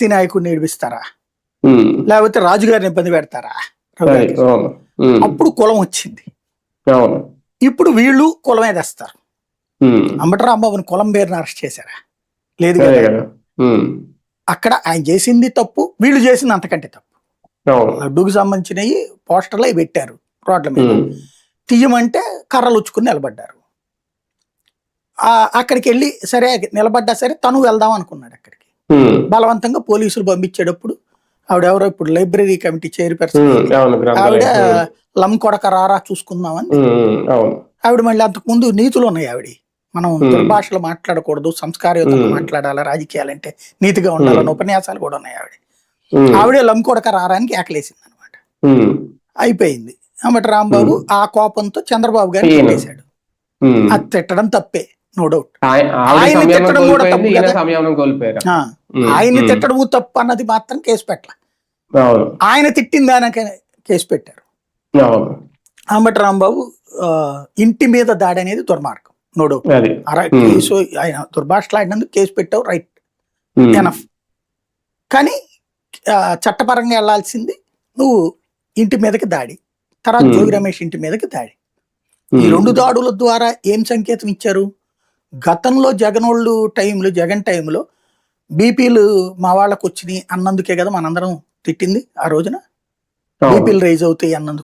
Party నాయకుడిని ఏడిపిస్తారా, ఉమ్, లేకపోతే రాజుగారిని ఇబ్బంది పెడతారా? అది, అవును. ఉమ్, అప్పుడు కులం వచ్చింది. అవును. ఇప్పుడు వీళ్ళు కులమే తెస్తారు. ఉమ్, అంబటి రాంబాబుని కులం పేరుని అరెస్ట్ చేశారా? లేదు అదే కదా. కదా. ఉమ్, అక్కడ ఆయన చేసింది తప్పు, వీళ్ళు చేసింది అంతకంటే తప్పు. అవును. లడ్డూకి సంబంధించినవి పోస్టర్లు అవి పెట్టారు రోడ్ల మీద, ఉమ్, తీయమంటే కర్రలు ఉచ్చుకుని నిలబడ్డారు. అక్కడికి వెళ్ళి సరే నిలబడ్డా సరే తను వెళ్దాం అనుకున్నాడు అక్కడికి. ఉమ్, బలవంతంగా పోలీసులు పంపించేటప్పుడు ఆవిడెవరో ఇప్పుడు లైబ్రరీ కమిటీ చైర్పర్సన్ ఉమ్, అయింది, అవును, ఆవిడ గ్రంథాలయం. ఉమ్, లం కొడక రారా చూసుకుందామని. ఉమ్, ఉమ్, అవును. ఆవిడ మళ్ళీ అంతకుముందు నీతులు ఉన్నాయి ఆవిడ, మనం ఉమ్, దుర్భాషలు మాట్లాడకూడదు, సంస్కారయుతంగా ఉమ్, మాట్లాడాలా, రాజకీయాలంటే నీతిగా ఉమ్, ఉండాలన్న ఉపన్యాసాలు కూడా ఉన్నాయి ఆవిడ. ఉమ్, ఆవిడే లం కొడక రారానికి ఏకలేసింది అనమాట. ఉమ్, అయిపోయింది. అంబటి రాంబాబు ఉమ్, ఆ కోపంతో చంద్రబాబు గారిని ఈయన. తిట్టేశాడు. ఉమ్, అది తిట్టడం తప్పే, నో డౌట్. ఆవిడ ఆయన్ని సంయమనం తిట్టడం కూడా కోల్పోయింది, తప్పు ఈయన కదా. సంయమనం కోల్పోయారు. ఉమ్, ఆయన్ని ఉమ్, తిట్టడము తప్పు అన్నది మాత్రం కేసు పెట్టాల. అవును. ఆయన తిట్టిన దానికే కేసు పెట్టారు. అవును. అంబటి రాంబాబు ఆ, ఇంటి మీద దాడి అనేది దుర్మార్గం, నో డౌట్. అది. ఉమ్, కేసు ఆయన దుర్భాషలాడినందుకు కేసు పెట్టావు, రైట్, ఉమ్, ఎనఫ్. కానీ చట్టపరంగా వెళ్లాల్సింది నువ్వు ఇంటి మీదకి దాడి, తర్వాత ఉమ్, జోగి రమేష్ ఇంటి మీదకి దాడి. ఈ ఉమ్, రెండు దాడుల ద్వారా ఏం సంకేతం ఇచ్చారు? గతంలో జగన్ టైంలో బీపీలు మా వాళ్ళకు వచ్చినాయి అన్నందుకే కదా మనందరం తిట్టింది ఆ రోజున. అవును. బీపీలు రైజ్ అవుతాయి అన్నందుకు.